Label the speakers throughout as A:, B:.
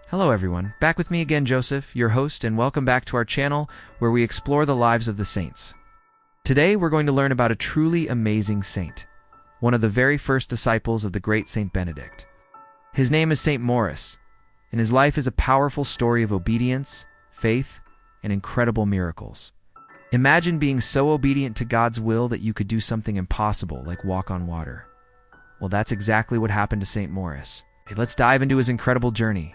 A: Hello everyone, back with me again Joseph, your host, and welcome back to our channel where we explore the lives of the saints. Today we're going to learn about a truly amazing saint, one of the very first disciples of the great Saint Benedict. His name is Saint Maurus, and his life is a powerful story of obedience, faith, and incredible miracles. Imagine being so obedient to God's will that you could do something impossible like walk on water. Well, that's exactly what happened to Saint Maurus. Okay, let's dive into his incredible journey.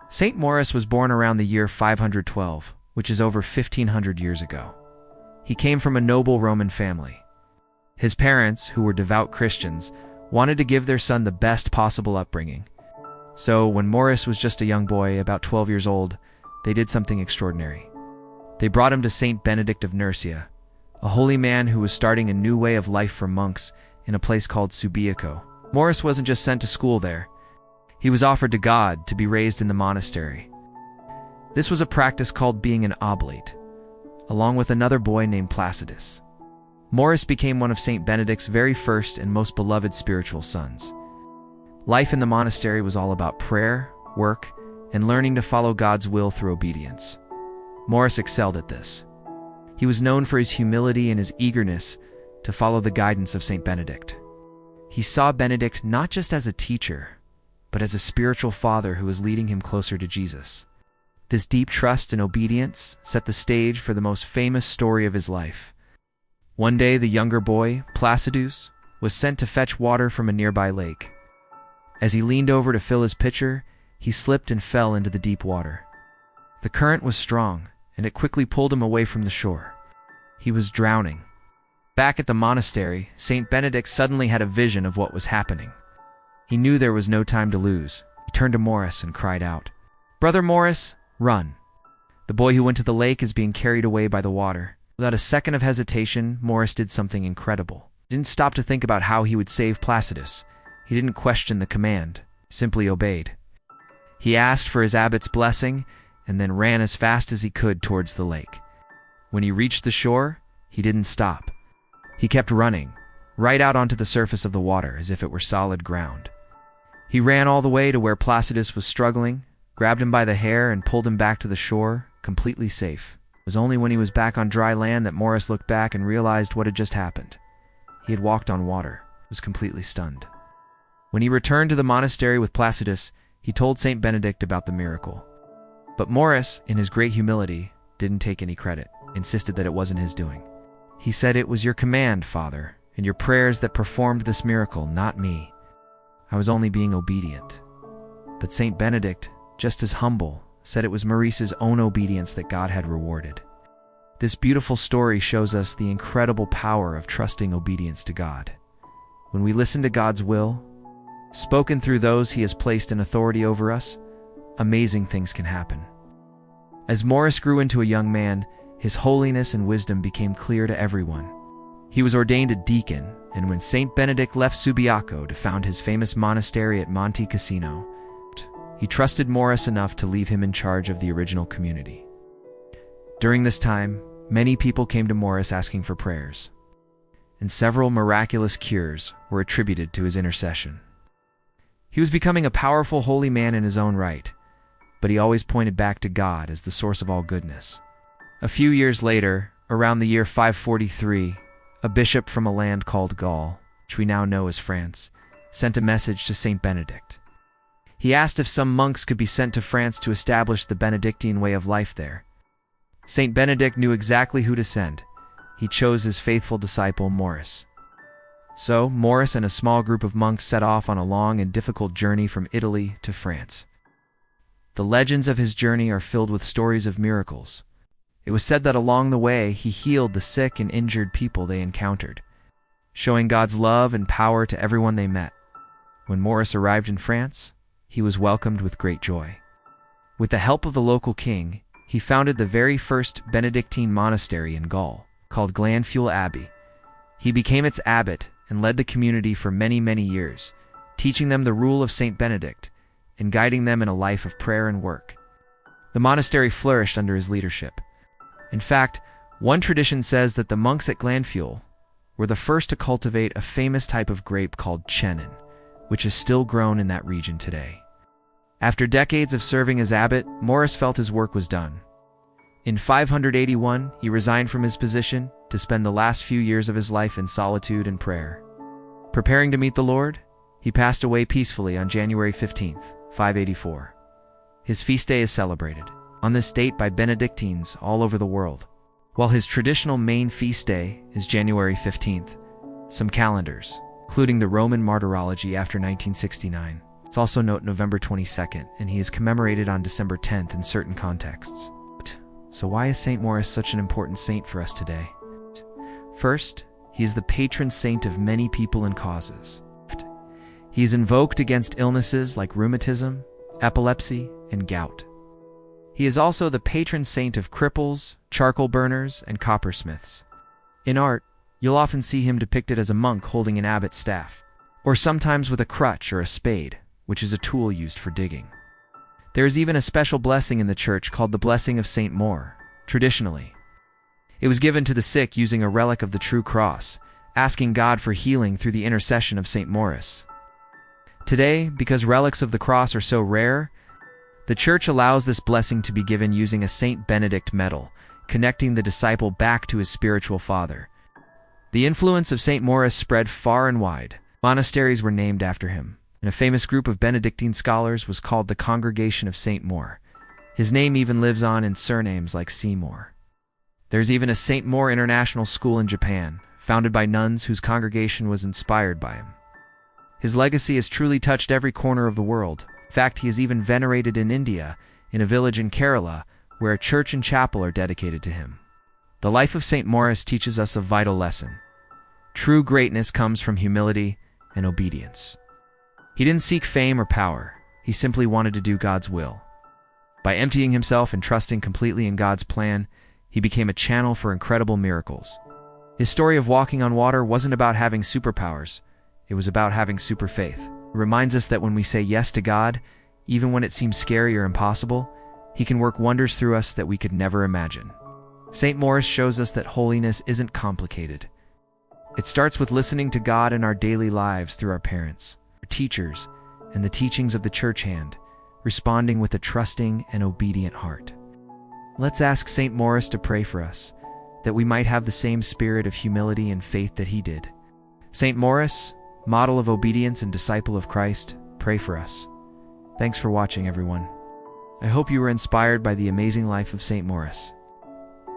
A: Saint Maurus was born around the year 512, which is over 1500 years ago. He came from a noble Roman family. His parents, who were devout Christians, wanted to give their son the best possible upbringing. So when Maurus was just a young boy, about 12 years old, they did something extraordinary. They brought him to Saint Benedict of Nursia, a holy man who was starting a new way of life for monks in a place called Subiaco. Maurus wasn't just sent to school there. He was offered to God to be raised in the monastery. This was a practice called being an oblate, along with another boy named Placidus. Maurus became one of Saint Benedict's very first and most beloved spiritual sons. Life in the monastery was all about prayer, work, and learning to follow God's will through obedience. Maurus excelled at this. He was known for his humility and his eagerness to follow the guidance of Saint Benedict. He saw Benedict not just as a teacher, but as a spiritual father who was leading him closer to Jesus. This deep trust and obedience set the stage for the most famous story of his life. One day, the younger boy, Placidus, was sent to fetch water from a nearby lake. As he leaned over to fill his pitcher, he slipped and fell into the deep water. The current was strong, and it quickly pulled him away from the shore. He was drowning. Back at the monastery, Saint Benedict suddenly had a vision of what was happening. He knew there was no time to lose. He turned to Maurus and cried out, "Brother Maurus, run!" The boy who went to the lake is being carried away by the water. Without a second of hesitation, Maurus did something incredible. He didn't stop to think about how he would save Placidus. He didn't question the command, simply obeyed. He asked for his abbot's blessing and then ran as fast as he could towards the lake. When he reached the shore, he didn't stop. He kept running, right out onto the surface of the water as if it were solid ground. He ran all the way to where Placidus was struggling, grabbed him by the hair and pulled him back to the shore, completely safe. It was only when he was back on dry land that Maurus looked back and realized what had just happened. He had walked on water, was completely stunned. When he returned to the monastery with Placidus, he told Saint Benedict about the miracle. But Maurus, in his great humility, didn't take any credit, insisted that it wasn't his doing. He said, "It was your command, Father, and your prayers that performed this miracle, not me. I was only being obedient." But Saint Benedict, just as humble, said it was Maurice's own obedience that God had rewarded. This beautiful story shows us the incredible power of trusting obedience to God. When we listen to God's will, spoken through those He has placed in authority over us, amazing things can happen. As Maurus grew into a young man, his holiness and wisdom became clear to everyone. He was ordained a deacon, and when Saint Benedict left Subiaco to found his famous monastery at Monte Cassino, he trusted Maurus enough to leave him in charge of the original community. During this time, many people came to Maurus asking for prayers, and several miraculous cures were attributed to his intercession. He was becoming a powerful holy man in his own right, but he always pointed back to God as the source of all goodness. A few years later, around the year 543, a bishop from a land called Gaul, which we now know as France, sent a message to Saint Benedict. He asked if some monks could be sent to France to establish the Benedictine way of life there. Saint Benedict knew exactly who to send. He chose his faithful disciple Maurus. So, Maurus and a small group of monks set off on a long and difficult journey from Italy to France. The legends of his journey are filled with stories of miracles. It was said that along the way, he healed the sick and injured people they encountered, showing God's love and power to everyone they met. When Maurus arrived in France, he was welcomed with great joy. With the help of the local king, he founded the very first Benedictine monastery in Gaul, called Glanfuel Abbey. He became its abbot and led the community for many, many years, teaching them the rule of Saint Benedict and guiding them in a life of prayer and work. The monastery flourished under his leadership. In fact, one tradition says that the monks at Glanfuel were the first to cultivate a famous type of grape called chenin, which is still grown in that region today. After decades of serving as abbot, Maurus felt his work was done. In 581, he resigned from his position to spend the last few years of his life in solitude and prayer. Preparing to meet the Lord, he passed away peacefully on January 15, 584. His feast day is celebrated on this date by Benedictines all over the world. While his traditional main feast day is January 15th, some calendars, including the Roman Martyrology after 1969, also note November 22nd, and he is commemorated on December 10th in certain contexts. So why is Saint Maurus such an important saint for us today? First, he is the patron saint of many people and causes. He is invoked against illnesses like rheumatism, epilepsy, and gout. He is also the patron saint of cripples, charcoal burners, and coppersmiths. In art, you'll often see him depicted as a monk holding an abbot's staff, or sometimes with a crutch or a spade, which is a tool used for digging. There is even a special blessing in the Church called the Blessing of Saint Maur, traditionally. It was given to the sick using a relic of the true cross, asking God for healing through the intercession of Saint Maurus. Today, because relics of the cross are so rare, the Church allows this blessing to be given using a Saint Benedict medal, connecting the disciple back to his spiritual father. The influence of Saint Maurus spread far and wide. Monasteries were named after him, and a famous group of Benedictine scholars was called the Congregation of Saint Maur. His name even lives on in surnames like Seymour. There's even a Saint Maur International School in Japan, founded by nuns whose congregation was inspired by him. His legacy has truly touched every corner of the world. In fact, he is even venerated in India, in a village in Kerala, where a church and chapel are dedicated to him. The life of Saint Maurus teaches us a vital lesson. True greatness comes from humility and obedience. He didn't seek fame or power. He simply wanted to do God's will. By emptying himself and trusting completely in God's plan, he became a channel for incredible miracles. His story of walking on water wasn't about having superpowers. It was about having super faith. It reminds us that when we say yes to God, even when it seems scary or impossible, he can work wonders through us that we could never imagine. Saint Maurus shows us that holiness isn't complicated. It starts with listening to God in our daily lives through our parents, our teachers, and the teachings of the church hand, responding with a trusting and obedient heart. Let's ask Saint Maurus to pray for us, that we might have the same spirit of humility and faith that he did. Saint Maurus, model of obedience and disciple of Christ, pray for us. Thanks for watching, everyone. I hope you were inspired by the amazing life of Saint Maurus.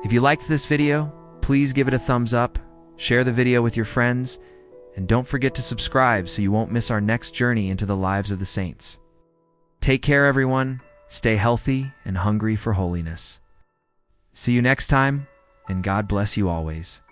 A: If you liked this video, please give it a thumbs up, share the video with your friends, and don't forget to subscribe so you won't miss our next journey into the lives of the saints. Take care, everyone. Stay healthy and hungry for holiness. See you next time, and God bless you always.